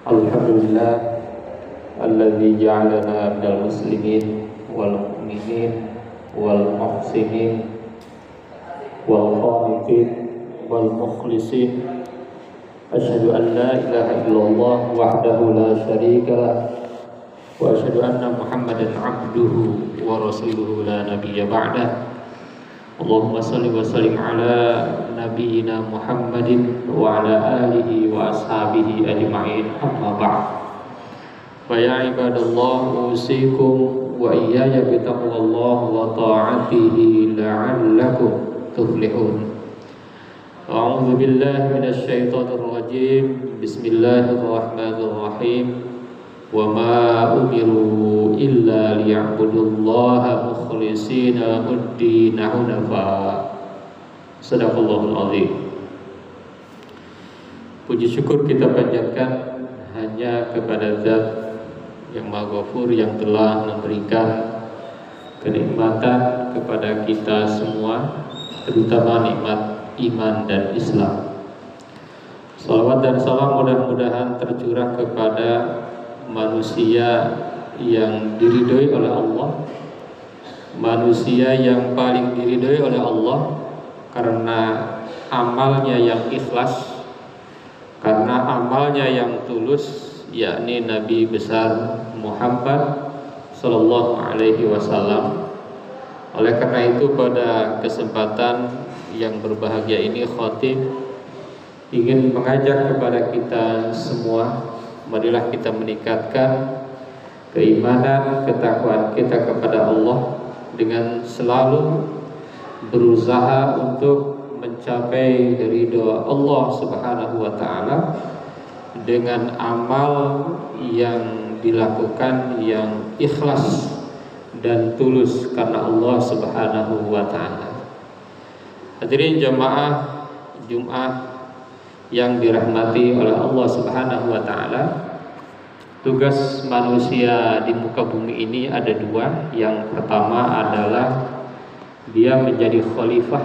Alhamdulillah alladzi ja'alana minal muslimin wal mu'minin wal muhsinin wal qanitin wal mukhlisin. Asyhadu an la ilaha illallah wahdahu la syarika lah wa asyhadu anna Muhammadan abduhu wa rasuluhu la nabiyya ba'dah. Allahumma salli wa sallim ala nabiyyina Muhammadin wa ala alihi wa ashabihi ajma'in, amma ba'd. Fa ya ibadallah, usikum wa iyaya bitaqwallah wa ta'atihi la'allakum tuflihun. A'udzu billahi minasy syaithanir rajim. Bismillahirrahmanirrahim. Wa ma umiru illa liya'budullaha mukhlishina ad-din hunafa. Shadaqallahul azim. Puji syukur kita panjatkan hanya kepada Zat yang Maha Ghafur, yang telah memberikan kenikmatan kepada kita semua, terutama nikmat iman dan Islam. Salawat dan salam mudah-mudahan tercurah kepada manusia yang diridhoi oleh Allah, manusia yang paling diridhoi oleh Allah karena amalnya yang ikhlas, karena amalnya yang tulus, yakni Nabi besar Muhammad sallallahu alaihi wasallam. Oleh karena itu pada kesempatan yang berbahagia ini, khatib ingin mengajak kepada kita semua, marilah kita meningkatkan keimanan, ketakwaan kita kepada Allah dengan selalu berusaha untuk mencapai ridha Allah Subhanahu wa taala dengan amal yang dilakukan yang ikhlas dan tulus karena Allah Subhanahu wa taala. Hadirin jamaah Jumat yang dirahmati oleh Allah Subhanahu wa taala, tugas manusia di muka bumi ini ada dua. Yang pertama adalah dia menjadi khalifah.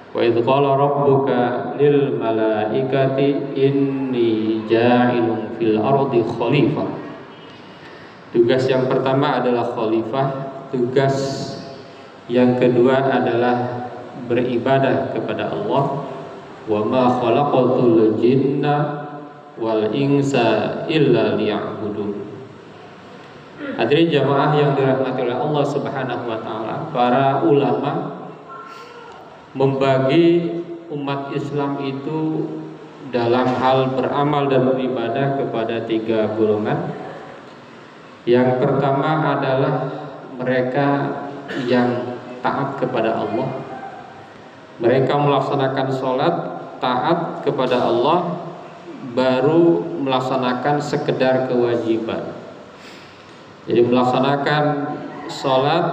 Wa idz qala rabbuka lil malaikati inni ja'ilun fil ardi khalifah. Tugas yang pertama adalah khalifah. Tugas yang kedua adalah beribadah kepada Allah. Wa ma khalaqatul jinna wal insa illa liya'budun. Hadirin jamaah yang dirahmati oleh Allah Subhanahu wa taala, para ulama membagi umat Islam itu dalam hal beramal dan beribadah kepada tiga golongan. Yang pertama adalah mereka yang taat kepada Allah. Mereka melaksanakan sholat, taat kepada Allah, baru melaksanakan sekedar kewajiban. Jadi melaksanakan sholat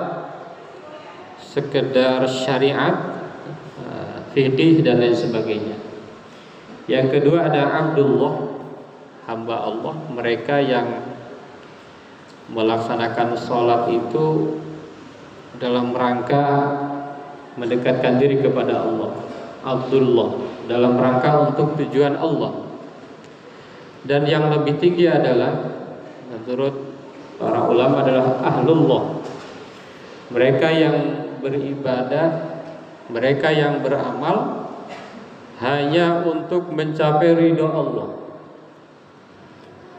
sekedar syariat, fikih dan lain sebagainya. Yang kedua ada Abdullah, hamba Allah. Mereka yang melaksanakan sholat itu dalam rangka mendekatkan diri kepada Allah. Abdullah, dalam rangka untuk tujuan Allah. Dan yang lebih tinggi adalah menurut para ulama adalah ahlullah. Mereka yang beribadah, mereka yang beramal hanya untuk mencapai ridho Allah.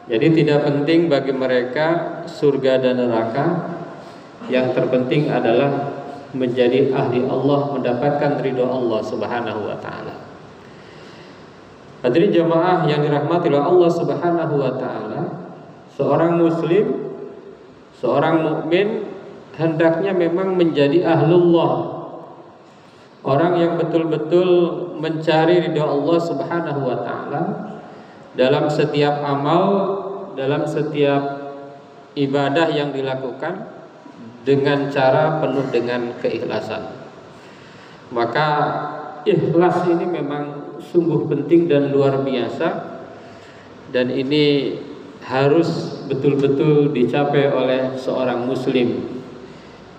Jadi tidak penting bagi mereka surga dan neraka. Yang terpenting adalah menjadi ahli Allah, mendapatkan ridho Allah Subhanahu wa taala. Hadirin jamaah yang dirahmati oleh Allah Subhanahu wa taala, seorang muslim, seorang mukmin hendaknya memang menjadi ahlullah. Orang yang betul-betul mencari ridho Allah Subhanahu wa taala dalam setiap amal, dalam setiap ibadah yang dilakukan dengan cara penuh dengan keikhlasan. Maka ikhlas ini memang sungguh penting dan luar biasa, dan ini harus betul-betul dicapai oleh seorang muslim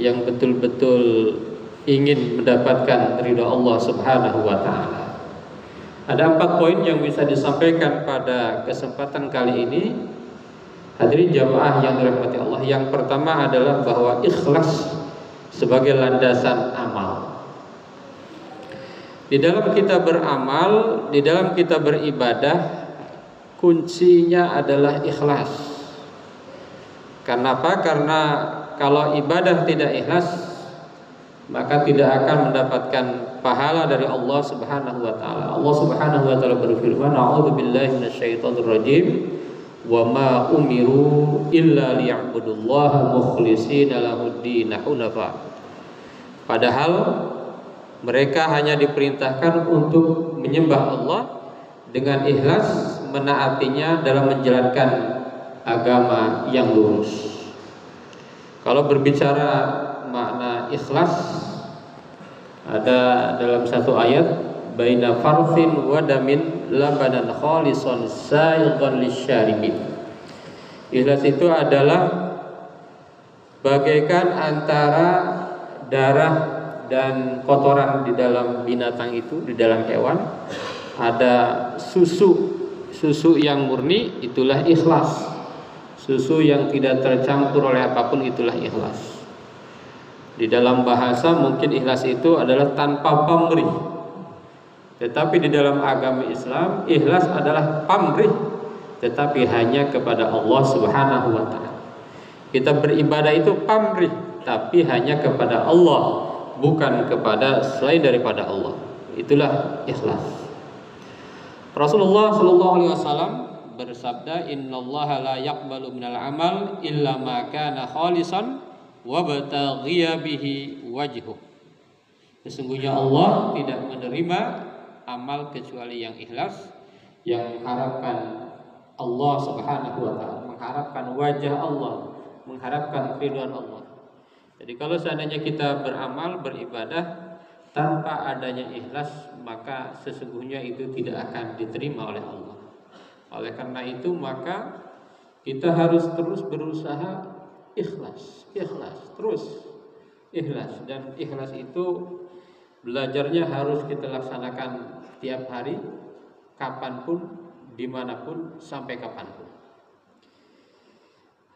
yang betul-betul ingin mendapatkan ridha Allah Subhanahu wa taala. Ada 4 poin yang bisa disampaikan pada kesempatan kali ini. Hadirin jamaah yang dirahmati Allah. Yang pertama adalah bahwa ikhlas sebagai landasan amal. Di dalam kita beramal, di dalam kita beribadah, kuncinya adalah ikhlas. Kenapa? Karena kalau ibadah tidak ikhlas, maka tidak akan mendapatkan pahala dari Allah Subhanahu wa taala. Allah Subhanahu wa taala berfirman, "A'udzubillahi minasyaitonir rajim. Wa ma umiru illa liya'budullaha mukhlishina lahud-din hunafa." Padahal mereka hanya diperintahkan untuk menyembah Allah dengan ikhlas, menaatinya dalam menjalankan agama yang lurus. Kalau berbicara makna ikhlas, ada dalam satu ayat, baina farthin wa damin labanan khalisan sa'igan lisyaribin. Ikhlas itu adalah bagaikan antara darah dan kotoran di dalam binatang itu, di dalam hewan, ada susu yang murni, itulah ikhlas. Susu yang tidak tercampur oleh apapun, itulah ikhlas. Di dalam bahasa mungkin ikhlas itu adalah tanpa pamrih. Tetapi di dalam agama Islam, ikhlas adalah pamrih, tetapi hanya kepada Allah Subhanahu wa taala. Kita beribadah itu pamrih, tapi hanya kepada Allah, bukan kepada selain daripada Allah. Itulah ikhlas. Rasulullah sallallahu alaihi wasallam bersabda, "Innallaha la yaqbalu minal amal illa ma kana khalisan wa bataghiya bihi wajhuh." Sesungguhnya Allah tidak menerima amal kecuali yang ikhlas, yang mengharapkan Allah Subhanahu wa taala, mengharapkan wajah Allah, mengharapkan ridwan Allah. Jadi kalau seandainya kita beramal, beribadah tanpa adanya ikhlas, maka sesungguhnya itu tidak akan diterima oleh Allah. Oleh karena itu maka kita harus terus berusaha ikhlas, terus ikhlas. Dan ikhlas itu belajarnya harus kita laksanakan tiap hari, kapanpun, dimanapun, sampai kapanpun.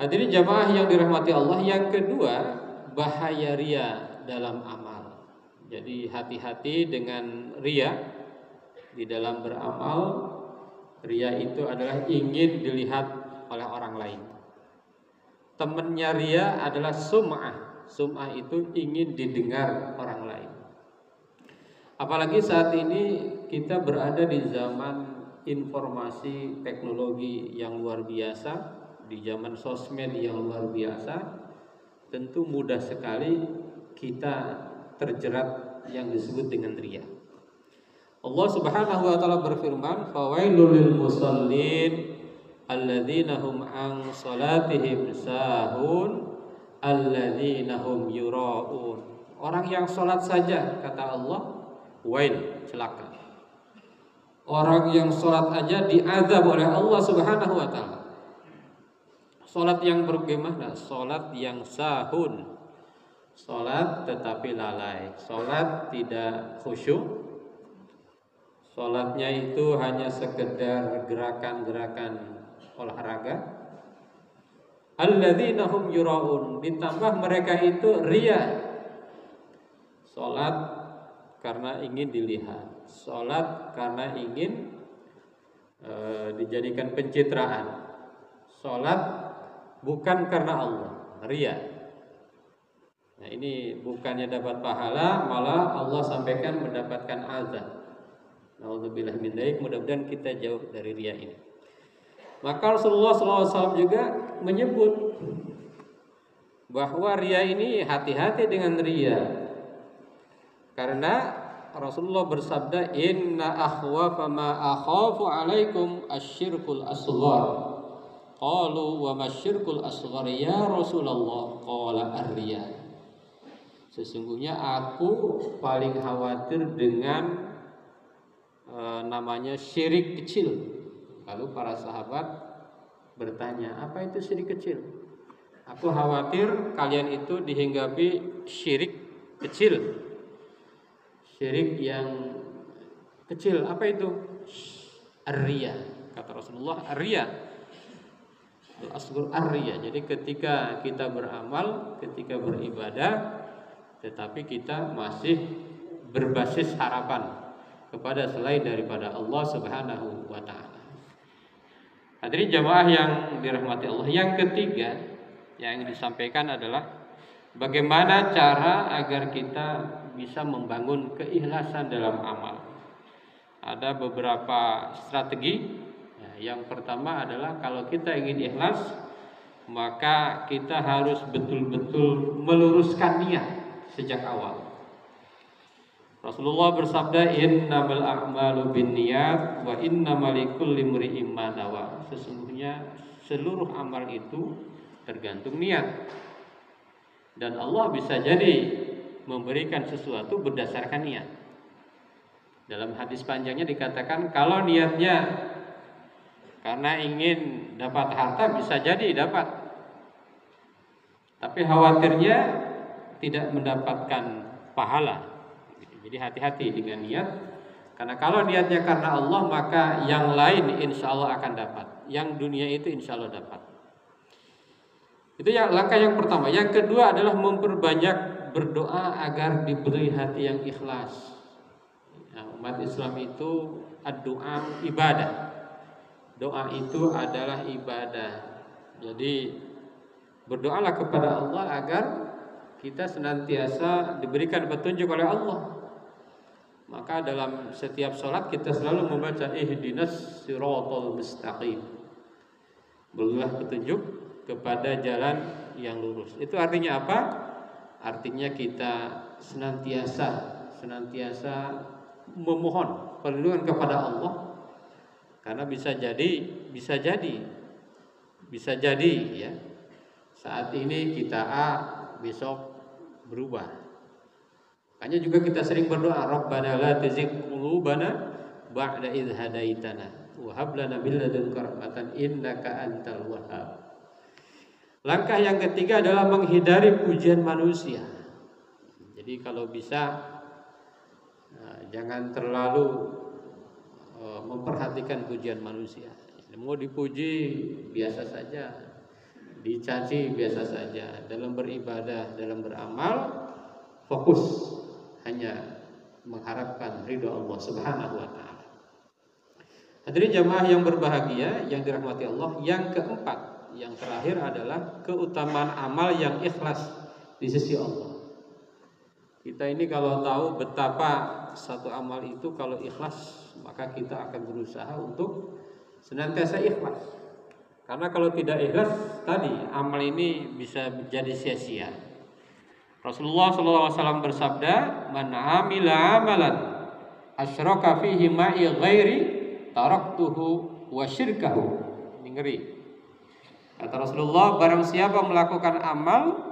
Hadirin jamaah yang dirahmati Allah, yang kedua, bahaya riya dalam amal. Jadi hati-hati dengan riya di dalam beramal. Riya itu adalah ingin dilihat oleh orang lain. Temannya riya adalah sum'ah. Sum'ah itu ingin didengar orang lain. Apalagi saat ini kita berada di zaman informasi teknologi yang luar biasa, di zaman sosmed yang luar biasa. Tentu mudah sekali kita terjerat yang disebut dengan riya. Allah Subhanahu wa taala berfirman, "Fawailul lil musallin alladzina hum an salatihim sahun alladzina hum yuraun." Orang yang salat saja, kata Allah, wail, celaka. Orang yang salat aja diazab oleh Allah Subhanahu wa taala. Salat yang bagaimana? Salat yang sahun. Salat tetapi lalai. Salat tidak khusyuk. Salatnya itu hanya sekedar gerakan-gerakan olahraga. Alladzina hum yuraun, ditambah mereka itu riya. Salat karena ingin dilihat, salat karena ingin dijadikan pencitraan. Salat bukan karena Allah, riya. Nah, ini bukannya dapat pahala, malah Allah sampaikan mendapatkan azab. Nauzubillah min dzalik, mudah-mudahan kita jauh dari riya ini. Maka Rasulullah SAW juga menyebut bahwa riya ini, hati-hati dengan riya. Karena Rasulullah bersabda, "Inna akhwafa ma akhafu alaikum asyirkul asghar." Qalu wa masyirkul asghar ya Rasulullah? Qala ar-riya. Sesungguhnya aku paling khawatir dengan namanya syirik kecil. Lalu para sahabat bertanya, apa itu syirik kecil? Aku khawatir kalian itu dihinggapi syirik kecil. Syirik yang kecil, apa itu? ar-riya. Kata Rasulullah, ar-riya al-asghar ar-riya. Jadi ketika kita beramal, ketika beribadah, tetapi kita masih berbasis harapan kepada selain daripada Allah Subhanahu wa taala. Hadirin jamaah yang dirahmati Allah, yang ketiga yang ingin disampaikan adalah bagaimana cara agar kita bisa membangun keikhlasan dalam amal. Ada beberapa strategi. Yang pertama adalah kalau kita ingin ikhlas, maka kita harus betul-betul meluruskan niat sejak awal. Rasulullah bersabda, innamal a'malu binniyat wa innamal likulli imri'in ma nawa. Sesungguhnya seluruh amal itu tergantung niat. Dan Allah bisa jadi memberikan sesuatu berdasarkan niat. Dalam hadis panjangnya dikatakan kalau niatnya karena ingin dapat harta bisa jadi dapat. Tapi khawatirnya tidak mendapatkan pahala. Jadi hati-hati dengan niat. Karena kalau niatnya karena Allah, maka yang lain insya Allah akan dapat. Yang dunia itu insya Allah dapat. Itu langkah yang pertama. Yang kedua adalah memperbanyak berdoa agar diberi hati yang ikhlas. Umat Islam itu doa ibadah. Doa itu adalah ibadah. Jadi berdoalah kepada Allah agar kita senantiasa diberikan petunjuk oleh Allah. Maka dalam setiap sholat kita selalu membaca ihdinas siratal mustaqim. Berilah petunjuk kepada jalan yang lurus. Itu artinya apa? Artinya kita senantiasa memohon perlindungan kepada Allah. Karena bisa jadi ya. Saat ini kita A, besok berubah. Makanya juga kita sering berdoa, Rabbana la tuzigh qulubana ba'da idh hadaitana wa hab lana min ladunka rahmatan innaka antal wahhab. Langkah yang ketiga adalah menghindari pujian manusia. Jadi kalau bisa jangan terlalu memperhatikan pujian manusia. Mau dipuji biasa saja, dicaci biasa saja. Dalam beribadah, dalam beramal, fokus hanya mengharapkan ridho Allah Subhanahu wa taala. Hadirin jamaah yang berbahagia yang dirahmati Allah, yang keempat, yang terakhir adalah keutamaan amal yang ikhlas di sisi Allah. Kita ini kalau tahu betapa satu amal itu kalau ikhlas, maka kita akan berusaha untuk senantiasa ikhlas. Karena kalau tidak ikhlas tadi amal ini bisa menjadi sia-sia. Rasulullah SAW bersabda, "Man 'amila 'amalan asyraka fihi ma'i ghairi taraktuhu wa syirkahu." Ini ngeri. Kata Rasulullah, barang siapa melakukan amal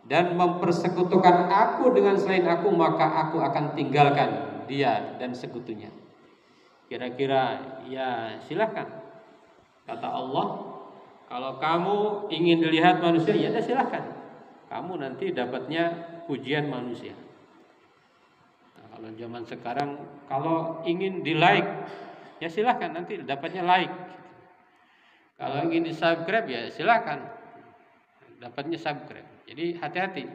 dan mempersekutukan aku dengan selain aku, maka aku akan tinggalkan dia dan sekutunya. Kira-kira ya silahkan. Kata Allah, kalau kamu ingin dilihat manusia, ya silahkan. Kamu nanti dapatnya pujian manusia. Nah, kalau zaman sekarang, kalau ingin di like, ya silahkan nanti dapatnya like. Kalau ingin di subscribe, ya silahkan dapatnya subscribe. Jadi hati-hati.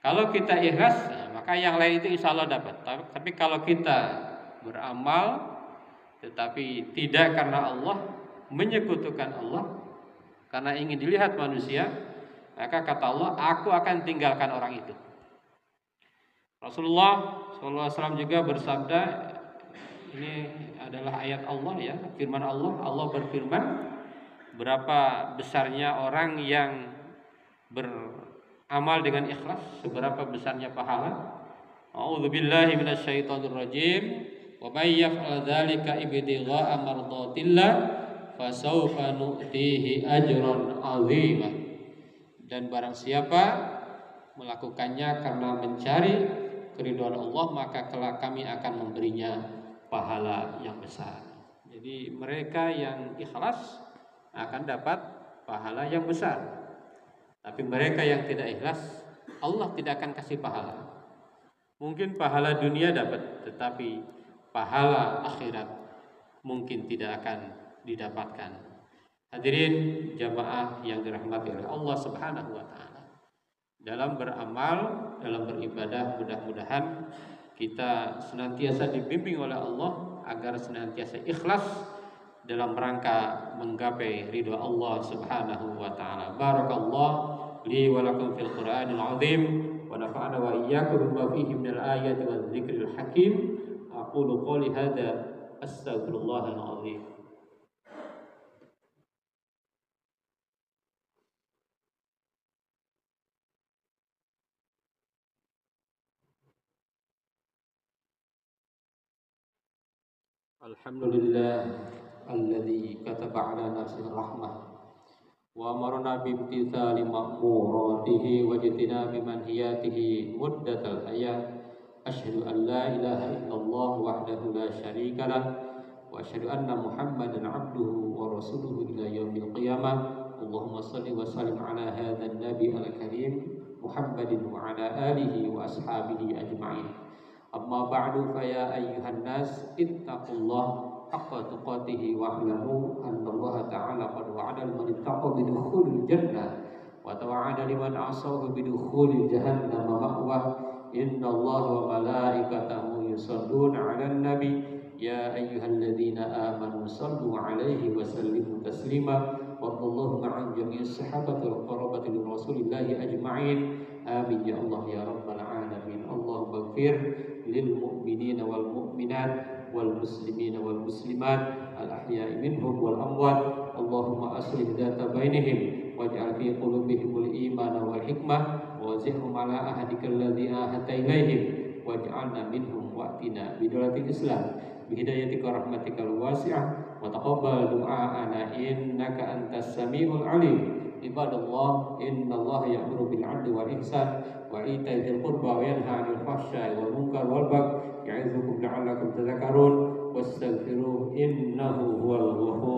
Kalau kita ikhlas, maka yang lain itu insya Allah dapat. Tapi kalau kita beramal, tetapi tidak karena Allah, menyekutukan Allah, karena ingin dilihat manusia, maka kata Allah, aku akan tinggalkan orang itu. Rasulullah SAW juga bersabda, ini adalah ayat Allah ya, firman Allah. Allah berfirman, berapa besarnya orang yang beramal dengan ikhlas, seberapa besarnya pahala. A'udzubillahi minasyaitonirrajim. Wa may yaf'al dzalika ibtigha'a mardatillah fasawfa nu'tihi ajran 'azima. Dan barang siapa melakukannya karena mencari keridhaan Allah, maka kelak kami akan memberinya pahala yang besar. Jadi mereka yang ikhlas akan dapat pahala yang besar. Tapi mereka yang tidak ikhlas, Allah tidak akan kasih pahala. Mungkin pahala dunia dapat, tetapi pahala akhirat mungkin tidak akan didapatkan. Hadirin jamaah yang dirahmati oleh Allah Subhanahu wa taala. Dalam beramal, dalam beribadah, mudah-mudahan kita senantiasa dibimbing oleh Allah agar senantiasa ikhlas dalam rangka menggapai ridha Allah Subhanahu wa taala. Barakallahu li wa lakum fil Qur'anil azim wa nafa'ana wa iyyakum bima fihi minal ayati wadh dzikril hakim. Aqulu qouli hadza astaghfirullahal azim. Alhamdulillah alladzi kataba ala nafsihi rahmah wa amarna bi imtithali ma'muratihi wa jitinabi manhiyatihi muddatal hayat. Asyhadu an la ilaha illallah wahdahu la syarika lah wa asyhadu anna Muhammadan abduhu wa rasuluhu ila yaumil qiyamah. Allahumma shalli wa sallim ala hadzal nabi al-karim Muhammadin wa ala alihi wa ashabihi ajma'in. Amma ba'du fa ya ayyuhan nas ittaqullah haqqa tuqatih wa alamu anna Allah ta'ala qad wa'ada man ittaqa bi dukhulil jannah wa tawa'ada liman 'asahu bi dukhulil jahannam ma'wah. Inna Allah wa malaikatahu yusalluna 'alan nabi ya ayyuhalladzina amanu sallu 'alaihi wa sallimu taslima. Wallahu ma'an jami'is sahabati wal qarabati li rasulillahi ajma'in. Amin ya Allah ya rabbal alamin. Allahumma ighfir lil mu'minina wal mu'minat wal muslimina wal muslimat al ahya'i minhum wal amwat. Allahumma aslih dzata bainihim waj'al fi qulubihimul imana wal hikmah wa zidhum ala ahadika alladhi ahadta ilaihim waj'alna minhum wa'tina bidolatil islam bihidayatika rahmatikal wasi'ah wa taqabbal du'aana innaka antas samiul alim. Ibadallah, innallaha ya'muru bil 'adli wal ihsan wa ita'i dzil qurba wa yanha 'anil fahsya'i wal munkar wal baghi ya'izukum la'allakum tadhakkarun wastaghfiruhu innahu huwal ghafurur